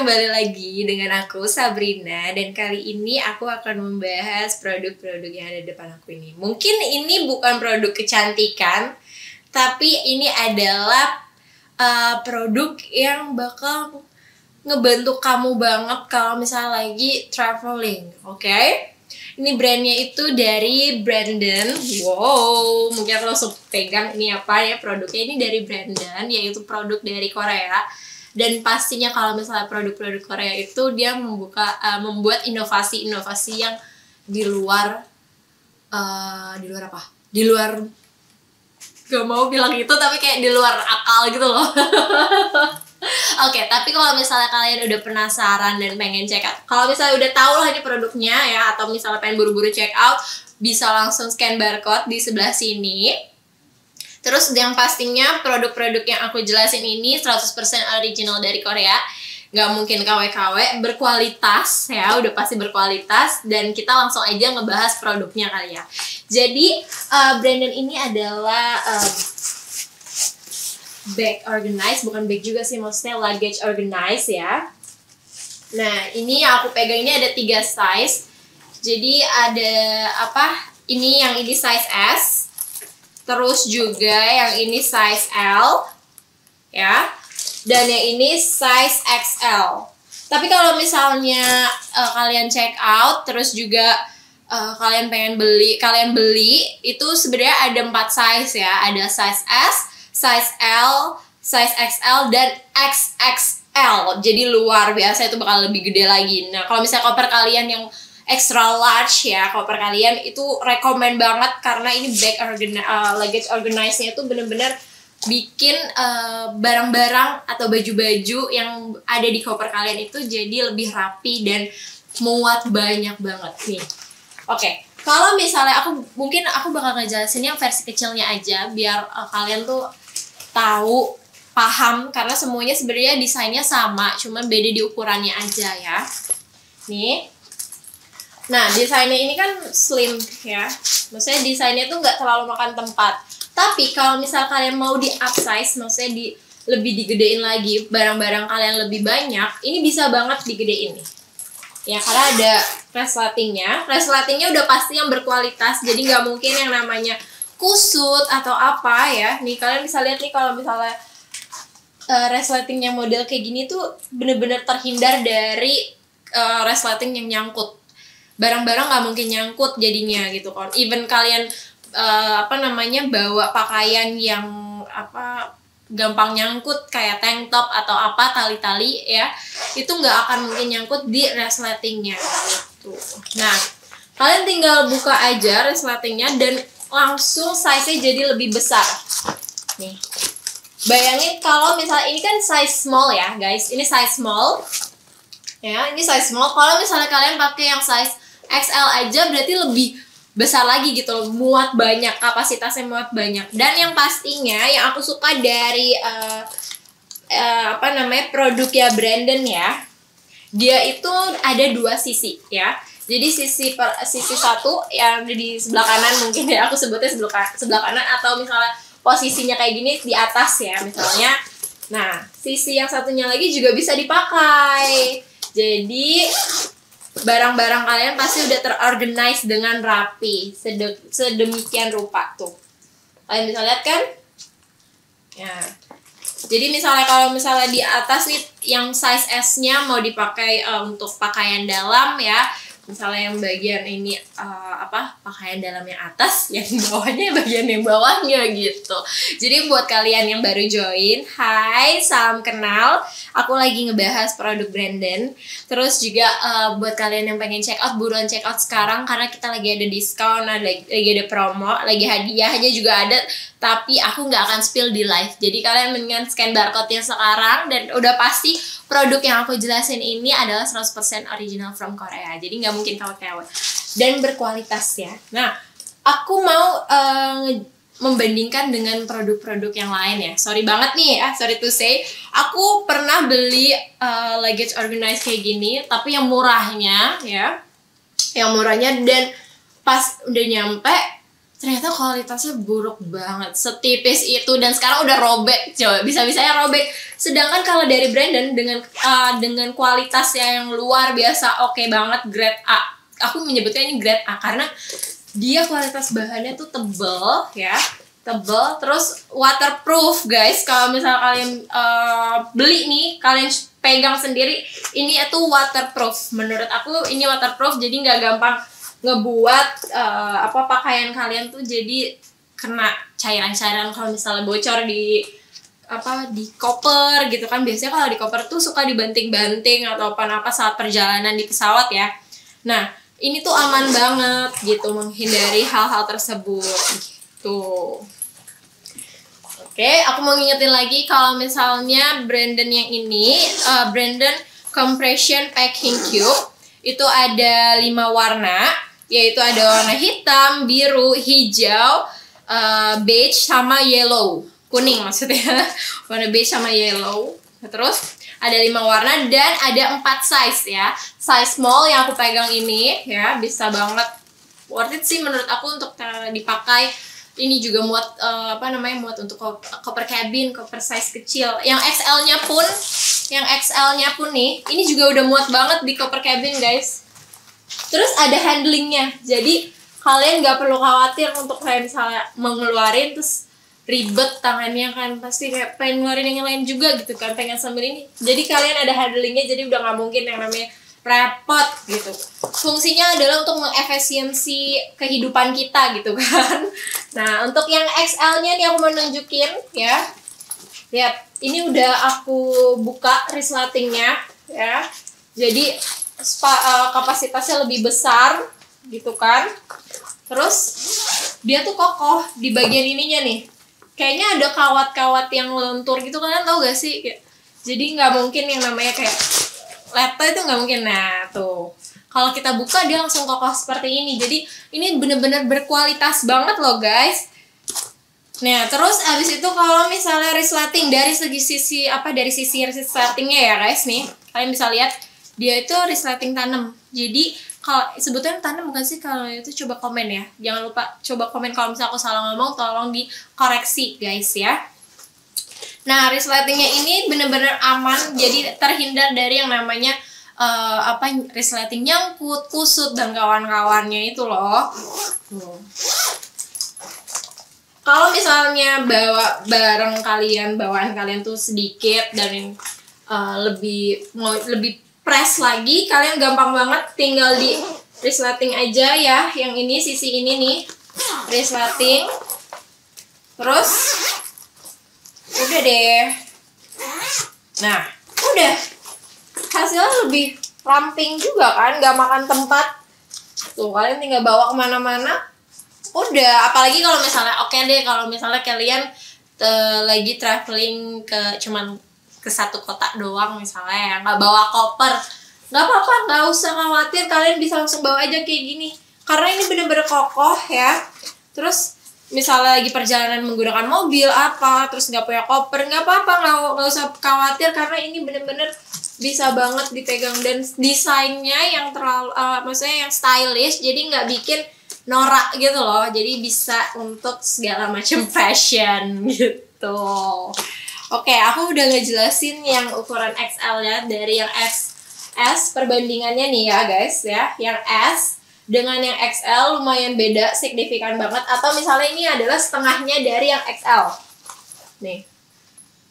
kembali lagi dengan aku Sabrina, dan kali ini aku akan membahas produk-produk yang ada di depan aku ini. Mungkin ini bukan produk kecantikan, tapi ini adalah produk yang bakal ngebantu kamu banget kalau misalnya lagi traveling, oke? Ini brandnya itu dari Brandon. Wow, mungkin aku langsung pegang ini apa ya produknya. Ini dari Brandon, yaitu produk dari Korea. Dan pastinya kalau misalnya produk-produk Korea itu dia membuat inovasi-inovasi yang di luar apa? Di luar, gak mau bilang gitu tapi kayak di luar akal gitu loh. Oke, tapi kalau misalnya kalian udah penasaran dan pengen check out, kalau misalnya udah tahu lah ini produknya ya, atau misalnya pengen buru-buru check out, bisa langsung scan barcode di sebelah sini. Terus yang pastinya produk-produk yang aku jelasin ini 100% original dari Korea. Nggak mungkin KW-KW, berkualitas ya, udah pasti berkualitas. Dan kita langsung aja ngebahas produknya kali ya. Jadi Brandon ini adalah bag organize, bukan bag juga sih, maksudnya luggage organize ya. Nah ini yang aku pegang ini ada 3 size. Jadi ada apa? Yang ini size S. Terus juga yang ini size L ya, dan yang ini size XL. Tapi kalau misalnya kalian check out terus juga kalian beli itu sebenarnya ada 4 size ya. Ada size S, size L, size XL, dan XXL. Jadi luar biasa itu bakal lebih gede lagi. Nah kalau misalnya koper kalian yang extra large ya, koper kalian itu rekomen banget karena ini bag luggage organize-nya itu bener-bener bikin barang-barang atau baju-baju yang ada di koper kalian itu jadi lebih rapi dan muat banyak banget nih. Oke, kalau misalnya aku bakal ngejelasin yang versi kecilnya aja biar kalian tuh tahu, paham, karena semuanya sebenarnya desainnya sama, cuman beda di ukurannya aja ya. Nih. Nah, desainnya ini kan slim ya. Maksudnya desainnya tuh nggak terlalu makan tempat. Tapi kalau misal kalian mau di upsize, maksudnya lebih digedein lagi, barang-barang kalian lebih banyak, ini bisa banget digedein nih. Ya, karena ada resletingnya. Resletingnya udah pasti yang berkualitas, jadi nggak mungkin yang namanya kusut atau apa ya. Nih, kalian bisa lihat nih kalau misalnya resletingnya model kayak gini tuh bener-bener terhindar dari resleting yang nyangkut. Barang-barang nggak mungkin nyangkut jadinya gitu kan. Even kalian bawa pakaian yang gampang nyangkut kayak tank top atau apa, tali-tali ya, itu nggak akan mungkin nyangkut di resletingnya gitu. Nah kalian tinggal buka aja resletingnya dan langsung size-nya jadi lebih besar nih. Bayangin kalau misalnya ini kan size small ya guys, ini size small ya, ini size small. Kalau misalnya kalian pakai yang size XL aja berarti lebih besar lagi gitu loh, muat banyak, kapasitasnya muat banyak. Dan yang pastinya yang aku suka dari produknya Brandon ya, dia itu ada 2 sisi ya. Jadi sisi satu yang ada di sebelah kanan, mungkin ya aku sebutnya sebelah kanan, atau misalnya posisinya kayak gini di atas ya misalnya. Nah sisi yang satunya lagi juga bisa dipakai. Jadi barang-barang kalian pasti udah terorganize dengan rapi, sedemikian rupa tuh. Kalian bisa lihat kan? Ya. Jadi misalnya kalau misalnya di atas nih yang size S-nya mau dipakai untuk pakaian dalam ya. Misalnya yang bagian ini pakaian dalam yang atas, yang bawahnya bagian yang bawahnya gitu. Jadi buat kalian yang baru join, hai, salam kenal. Aku lagi ngebahas produk Brandon. Terus juga buat kalian yang pengen check out, buruan check out sekarang karena kita lagi ada diskon, lagi ada promo, lagi hadiahnya juga ada. Tapi aku nggak akan spill di live. Jadi kalian mendingan scan barcode-nya sekarang, dan udah pasti produk yang aku jelasin ini adalah 100% original from Korea. Jadi nggak mungkin KW-KW. Dan berkualitas ya. Nah, aku mau membandingkan dengan produk-produk yang lain ya. Sorry banget nih ya, sorry to say. Aku pernah beli luggage organize kayak gini, tapi yang murahnya ya. Yang murahnya, dan pas udah nyampe ternyata kualitasnya buruk banget, setipis itu, dan sekarang udah robek, coba bisa-bisanya robek. Sedangkan kalau dari Brandon dengan kualitasnya yang luar biasa, oke banget, grade A. Aku menyebutnya ini grade A karena dia kualitas bahannya tuh tebel ya, tebel, terus waterproof guys. Kalau misal kalian beli nih, kalian pegang sendiri, ini tuh waterproof. Menurut aku ini waterproof, jadi nggak gampang ngebuat pakaian kalian tuh jadi kena cairan-cairan kalau misalnya bocor di koper gitu kan. Biasanya kalau di koper tuh suka dibanting-banting atau apa saat perjalanan di pesawat ya. Nah, ini tuh aman banget gitu, menghindari hal-hal tersebut gitu. Oke, aku mau ngingetin lagi kalau misalnya Brandon yang ini, Brandon Compression Packing Cube, itu ada 5 warna, yaitu ada warna hitam, biru, hijau, beige, sama yellow. Kuning maksudnya. Warna beige sama yellow. Terus ada 5 warna dan ada 4 size ya. Size small yang aku pegang ini ya, bisa banget, worth it sih menurut aku untuk dipakai. Ini juga muat muat untuk koper cabin, koper size kecil. Yang XL-nya pun nih, ini juga udah muat banget di koper cabin guys. Terus ada handlingnya, jadi kalian nggak perlu khawatir untuk kayak misalnya mengeluarin terus ribet tangannya kan, pasti kayak pengen ngeluarin yang lain juga gitu kan, pengen sambil ini. Jadi kalian ada handlingnya, jadi udah nggak mungkin yang namanya repot gitu. Fungsinya adalah untuk mengefisiensi kehidupan kita gitu kan. Nah, untuk yang XL-nya nih aku mau nunjukin ya. Lihat, ini udah aku buka resletingnya ya. Jadi kapasitasnya lebih besar gitu kan. Terus dia tuh kokoh di bagian ininya nih. Kayaknya ada kawat-kawat yang lentur gitu, kalian tahu gak sih? Jadi nggak mungkin yang namanya kayak laptop itu nggak mungkin. Nah tuh, kalau kita buka dia langsung kokoh seperti ini. Jadi ini bener-bener berkualitas banget loh guys. Nah terus abis itu kalau misalnya resleting dari sisi resletingnya ya guys nih, kalian bisa lihat dia itu resleting tanam. Jadi kalau sebetulnya tanam bukan sih, kalau itu coba komen ya. Jangan lupa coba komen kalau misalnya aku salah ngomong, tolong dikoreksi guys ya. Nah, resletingnya ini bener-bener aman, jadi terhindar dari yang namanya resleting nyangkut, kusut, dan kawan-kawannya itu loh. Kalau misalnya bawaan kalian tuh sedikit dan lebih press lagi, kalian gampang banget tinggal di resleting aja ya. Yang ini, sisi ini nih, resleting. Terus udah deh. Nah, udah. Hasilnya lebih ramping juga kan, gak makan tempat. Tuh, kalian tinggal bawa kemana-mana. Udah, apalagi kalau misalnya, kalau misalnya kalian lagi traveling cuman ke satu kota doang misalnya ya, nggak bawa koper, nggak apa-apa, nggak usah khawatir, kalian bisa langsung bawa aja kayak gini. Karena ini bener-bener kokoh ya. Terus misalnya lagi perjalanan menggunakan mobil terus nggak punya koper, nggak apa-apa, nggak usah khawatir, karena ini bener-bener bisa banget dipegang, dan desainnya yang terlalu maksudnya yang stylish, jadi nggak bikin norak gitu loh, jadi bisa untuk segala macam fashion gitu. Oke, aku udah ngejelasin yang ukuran XL ya, dari yang S perbandingannya nih ya guys ya, yang S dengan yang XL lumayan beda, signifikan banget. Atau misalnya ini adalah setengahnya dari yang XL. Nih.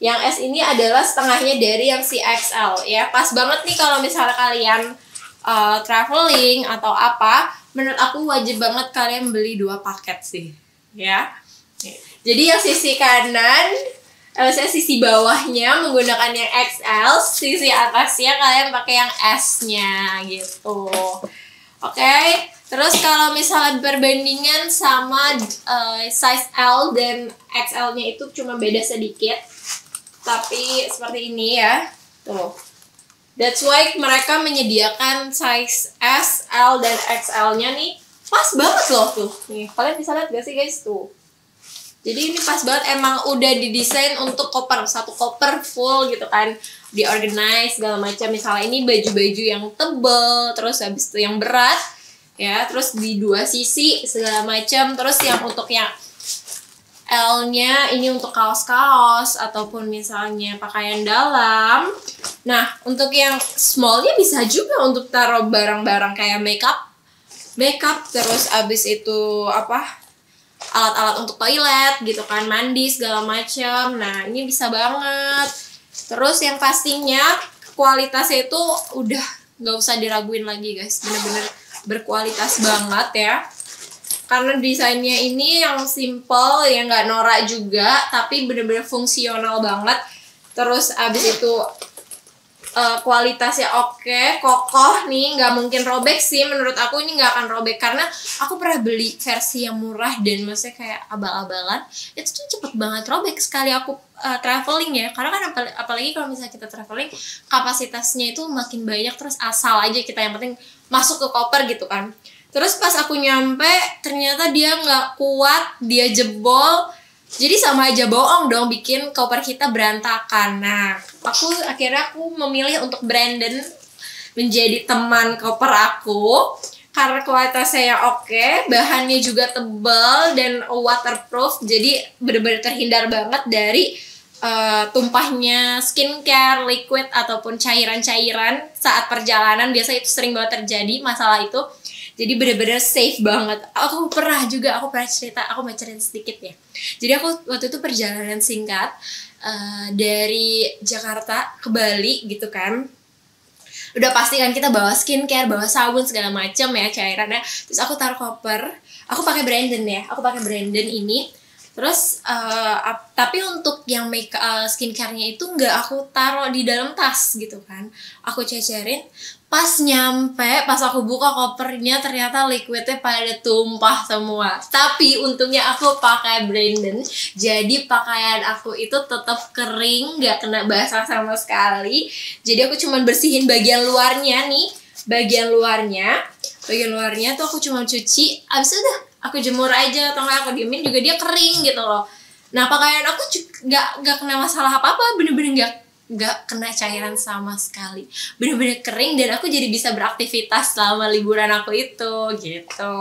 Yang S ini adalah setengahnya dari yang si XL ya. Pas banget nih kalau misalnya kalian traveling atau apa, menurut aku wajib banget kalian beli 2 paket sih. Ya. Jadi yang sisi kanan, sisi bawahnya menggunakan yang XL, sisi atasnya kalian pakai yang S-nya gitu. Oke, terus kalau misalnya perbandingan sama size L dan XL-nya itu cuma beda sedikit, tapi seperti ini ya, tuh. That's why mereka menyediakan size S, L, dan XL-nya nih pas banget loh tuh. Nih, kalian bisa lihat gak sih guys tuh? Jadi ini pas banget, emang udah didesain untuk satu koper full gitu kan, diorganize segala macam. Misalnya ini baju-baju yang tebel, terus habis itu yang berat, ya, terus di dua sisi segala macam. Terus yang untuk yang L-nya ini untuk kaos-kaos ataupun misalnya pakaian dalam. Nah, untuk yang small-nya bisa juga untuk taruh barang-barang kayak makeup, terus abis itu apa? Alat-alat untuk toilet gitu kan, mandi segala macam. Nah, ini bisa banget. Terus yang pastinya kualitasnya itu udah nggak usah diraguin lagi guys, bener-bener berkualitas banget ya. Karena desainnya ini yang simple, yang nggak norak juga, tapi bener-bener fungsional banget. Terus abis itu kualitasnya oke, kokoh nih, nggak mungkin robek sih. Menurut aku ini nggak akan robek karena aku pernah beli versi yang murah dan maksudnya kayak abal-abalan, itu tuh cepet banget robek sekali aku traveling ya. Karena kan apalagi kalau misalnya kita traveling, kapasitasnya itu makin banyak, terus asal aja kita yang penting masuk ke koper gitu kan. Terus pas aku nyampe ternyata dia nggak kuat, dia jebol. Jadi sama aja bohong dong, bikin koper kita berantakan. Nah, akhirnya aku memilih untuk Brandon menjadi teman koper aku karena kualitasnya yang oke, bahannya juga tebal dan waterproof. Jadi benar-benar terhindar banget dari tumpahnya skincare, liquid ataupun cairan-cairan saat perjalanan. Biasa itu sering banget terjadi masalah itu. Jadi bener-bener safe banget. Aku pernah cerita, aku mau cerita sedikit ya. Jadi aku waktu itu perjalanan singkat dari Jakarta ke Bali gitu kan. Udah pasti kan kita bawa skincare, bawa sabun segala macam ya cairannya. Terus aku taruh koper. Aku pakai Brandon ya. Aku pakai Brandon ini. Terus tapi untuk yang skincare-nya itu nggak aku taruh di dalam tas gitu kan. Aku cecerin. Pas nyampe, pas aku buka kopernya ternyata liquidnya pada tumpah semua. Tapi untungnya aku pakai Brandon, jadi pakaian aku itu tetap kering, nggak kena basah sama sekali. Jadi aku cuman bersihin bagian luarnya nih, bagian luarnya tuh aku cuma cuci, abis itu udah aku jemur aja atau nggak aku diemin juga dia kering gitu loh. Nah pakaian aku nggak kena masalah apa-apa, bener-bener nggak kena cairan sama sekali, bener-bener kering dan aku jadi bisa beraktivitas selama liburan aku itu gitu.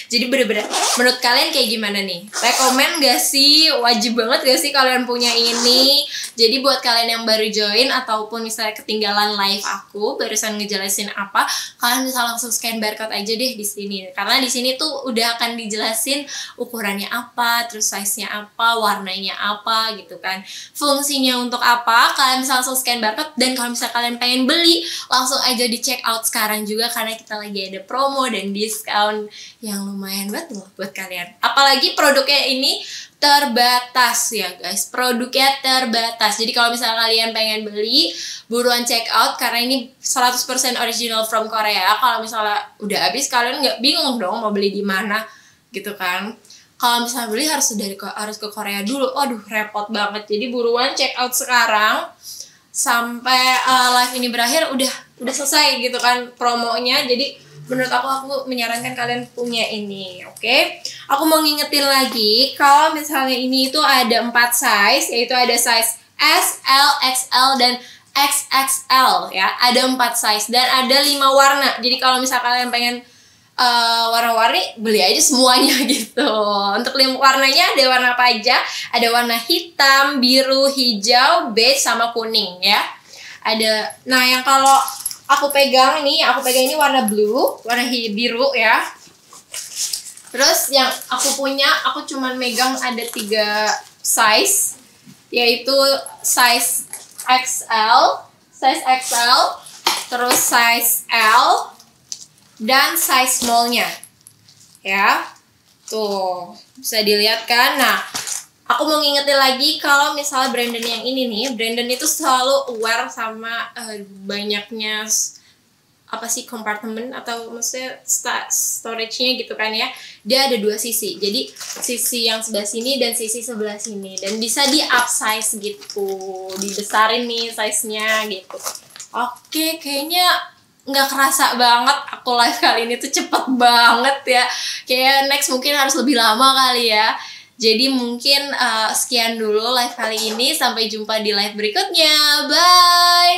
Jadi bener-bener menurut kalian kayak gimana nih? Rekomen gak sih? Wajib banget gak sih kalian punya ini? Jadi buat kalian yang baru join ataupun misalnya ketinggalan live aku barusan ngejelasin apa, kalian bisa langsung scan barcode aja deh di sini. Karena di sini tuh udah akan dijelasin ukurannya apa, terus size-nya apa, warnanya apa gitu kan. Fungsinya untuk apa? Kalian bisa langsung scan barcode, dan kalau misalnya kalian pengen beli langsung aja di check out sekarang juga karena kita lagi ada promo dan diskon yang lumayan banget loh buat kalian. Apalagi produknya ini terbatas ya guys, produknya terbatas. Jadi kalau misalnya kalian pengen beli, buruan check out karena ini 100% original from Korea. Kalau misalnya udah habis, kalian nggak bingung dong mau beli di mana gitu kan. Kalau misalnya beli harus ke Korea dulu, waduh repot banget. Jadi buruan check out sekarang sampai live ini berakhir udah selesai gitu kan promonya. Jadi menurut aku menyarankan kalian punya ini, oke? Aku mau ngingetin lagi kalau misalnya ini itu ada 4 size, yaitu ada size S, L, XL dan XXL ya. Ada 4 size dan ada 5 warna. Jadi kalau misalnya kalian pengen warna-warni, beli aja semuanya gitu. Untuk 5 warnanya ada warna apa aja? Ada warna hitam, biru, hijau, beige sama kuning ya. Nah yang kalau aku pegang ini warna blue, warna biru ya. Terus yang aku punya, aku cuman megang ada 3 size, yaitu size XL, terus size L, dan size smallnya ya. Tuh bisa dilihat kan. Nah aku mau ngingetin lagi kalau misalnya Brandon yang ini nih, Brandon itu selalu aware sama banyaknya kompartemen atau maksudnya storage-nya gitu kan ya. Dia ada 2 sisi, jadi sisi yang sebelah sini dan sisi sebelah sini, dan bisa di upsize gitu, dibesarin nih size-nya gitu. Oke, kayaknya nggak kerasa banget aku live kali ini tuh cepet banget ya. Kayak next mungkin harus lebih lama kali ya. Jadi mungkin sekian dulu live kali ini. Sampai jumpa di live berikutnya. Bye!